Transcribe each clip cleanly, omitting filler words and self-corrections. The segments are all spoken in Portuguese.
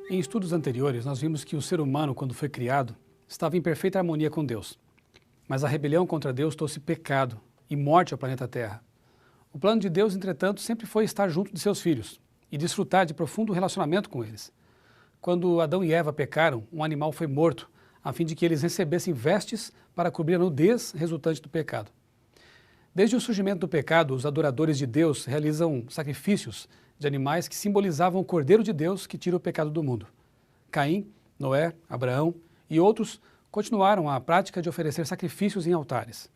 Em estudos anteriores, nós vimos que o ser humano, quando foi criado, estava em perfeita harmonia com Deus. Mas a rebelião contra Deus trouxe pecado e morte ao planeta Terra. O plano de Deus, entretanto, sempre foi estar junto de seus filhos e desfrutar de profundo relacionamento com eles. Quando Adão e Eva pecaram, um animal foi morto, a fim de que eles recebessem vestes para cobrir a nudez resultante do pecado. Desde o surgimento do pecado, os adoradores de Deus realizam sacrifícios de animais que simbolizavam o Cordeiro de Deus que tira o pecado do mundo. Caim, Noé, Abraão e outros continuaram a prática de oferecer sacrifícios em altares.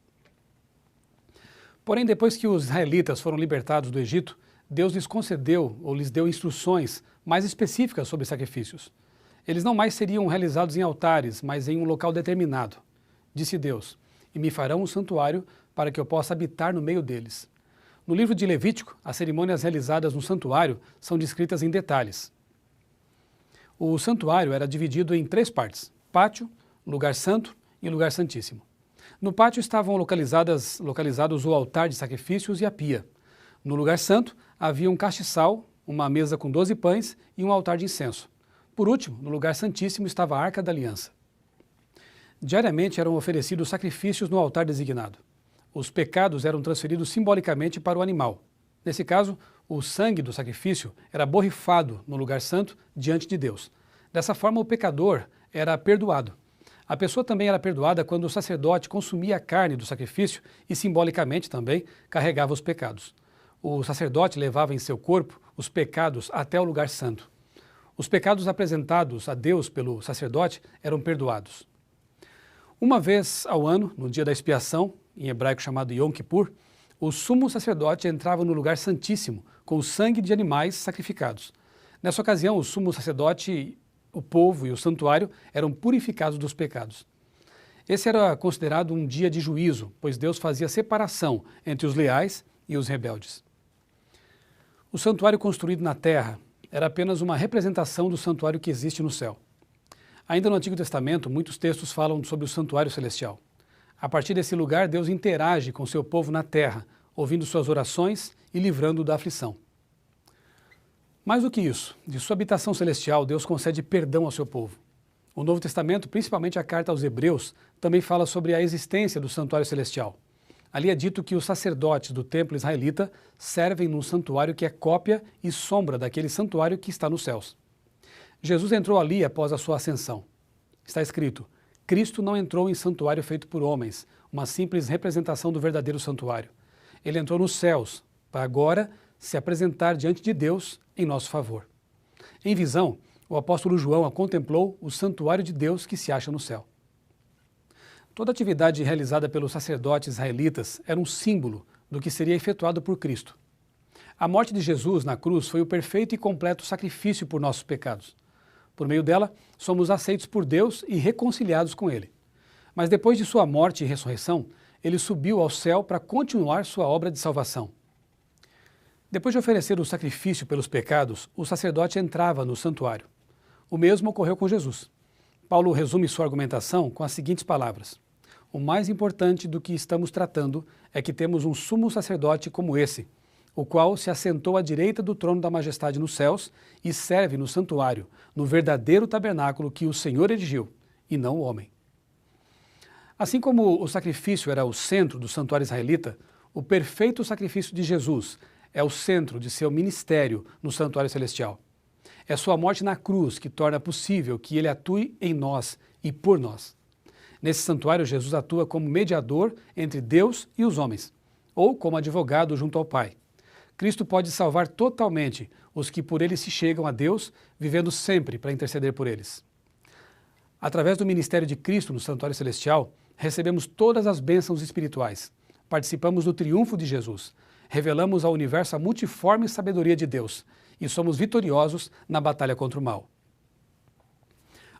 Porém, depois que os israelitas foram libertados do Egito, Deus lhes concedeu ou lhes deu instruções mais específicas sobre sacrifícios. Eles não mais seriam realizados em altares, mas em um local determinado. Disse Deus: "E me farão um santuário para que eu possa habitar no meio deles." No livro de Levítico, as cerimônias realizadas no santuário são descritas em detalhes. O santuário era dividido em 3 partes: pátio, lugar santo e lugar santíssimo. No pátio estavam localizados o altar de sacrifícios e a pia. No lugar santo havia um castiçal, uma mesa com 12 pães e um altar de incenso. Por último, no lugar santíssimo estava a Arca da Aliança. Diariamente eram oferecidos sacrifícios no altar designado. Os pecados eram transferidos simbolicamente para o animal. Nesse caso, o sangue do sacrifício era borrifado no lugar santo diante de Deus. Dessa forma, o pecador era perdoado. A pessoa também era perdoada quando o sacerdote consumia a carne do sacrifício e, simbolicamente também, carregava os pecados. O sacerdote levava em seu corpo os pecados até o lugar santo. Os pecados apresentados a Deus pelo sacerdote eram perdoados. Uma vez ao ano, no dia da expiação, em hebraico chamado Yom Kippur, o sumo sacerdote entrava no lugar santíssimo com o sangue de animais sacrificados. Nessa ocasião, o sumo sacerdote, o povo e o santuário eram purificados dos pecados. Esse era considerado um dia de juízo, pois Deus fazia separação entre os leais e os rebeldes. O santuário construído na terra era apenas uma representação do santuário que existe no céu. Ainda no Antigo Testamento, muitos textos falam sobre o santuário celestial. A partir desse lugar, Deus interage com seu povo na terra, ouvindo suas orações e livrando-o da aflição. Mais do que isso, de sua habitação celestial, Deus concede perdão ao seu povo. O Novo Testamento, principalmente a carta aos Hebreus, também fala sobre a existência do santuário celestial. Ali é dito que os sacerdotes do templo israelita servem num santuário que é cópia e sombra daquele santuário que está nos céus. Jesus entrou ali após a sua ascensão. Está escrito: Cristo não entrou em santuário feito por homens, uma simples representação do verdadeiro santuário. Ele entrou nos céus, para agora se apresentar diante de Deus em nosso favor. Em visão, o apóstolo João contemplou o santuário de Deus que se acha no céu. Toda atividade realizada pelos sacerdotes israelitas era um símbolo do que seria efetuado por Cristo. A morte de Jesus na cruz foi o perfeito e completo sacrifício por nossos pecados. Por meio dela, somos aceitos por Deus e reconciliados com Ele. Mas depois de sua morte e ressurreição, Ele subiu ao céu para continuar sua obra de salvação. Depois de oferecer o sacrifício pelos pecados, o sacerdote entrava no santuário. O mesmo ocorreu com Jesus. Paulo resume sua argumentação com as seguintes palavras: "O mais importante do que estamos tratando é que temos um sumo sacerdote como esse, o qual se assentou à direita do trono da majestade nos céus e serve no santuário, no verdadeiro tabernáculo que o Senhor erigiu, e não o homem." Assim como o sacrifício era o centro do santuário israelita, o perfeito sacrifício de Jesus é o centro de seu ministério no santuário celestial. É sua morte na cruz que torna possível que ele atue em nós e por nós. Nesse santuário, Jesus atua como mediador entre Deus e os homens, ou como advogado junto ao Pai. Cristo pode salvar totalmente os que por ele se chegam a Deus, vivendo sempre para interceder por eles. Através do ministério de Cristo no santuário celestial, recebemos todas as bênçãos espirituais, participamos do triunfo de Jesus, revelamos ao universo a multiforme sabedoria de Deus e somos vitoriosos na batalha contra o mal.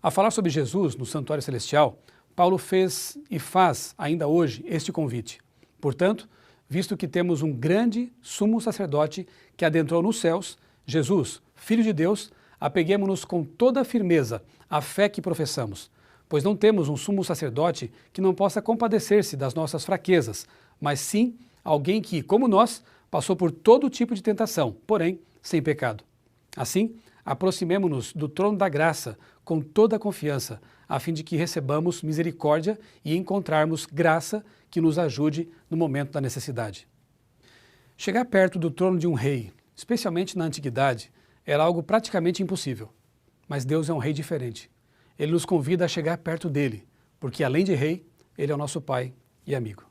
A falar sobre Jesus no santuário celestial, Paulo fez e faz ainda hoje este convite. Portanto, visto que temos um grande sumo sacerdote que adentrou nos céus, Jesus, Filho de Deus, apeguemo-nos com toda a firmeza à fé que professamos, pois não temos um sumo sacerdote que não possa compadecer-se das nossas fraquezas, mas sim alguém que, como nós, passou por todo tipo de tentação, porém sem pecado. Assim, Aproximemo-nos do trono da graça com toda a confiança, a fim de que recebamos misericórdia e encontrarmos graça que nos ajude no momento da necessidade. Chegar perto do trono de um rei, especialmente na antiguidade, era algo praticamente impossível. Mas Deus é um rei diferente. Ele nos convida a chegar perto dele, porque além de rei, ele é o nosso pai e amigo.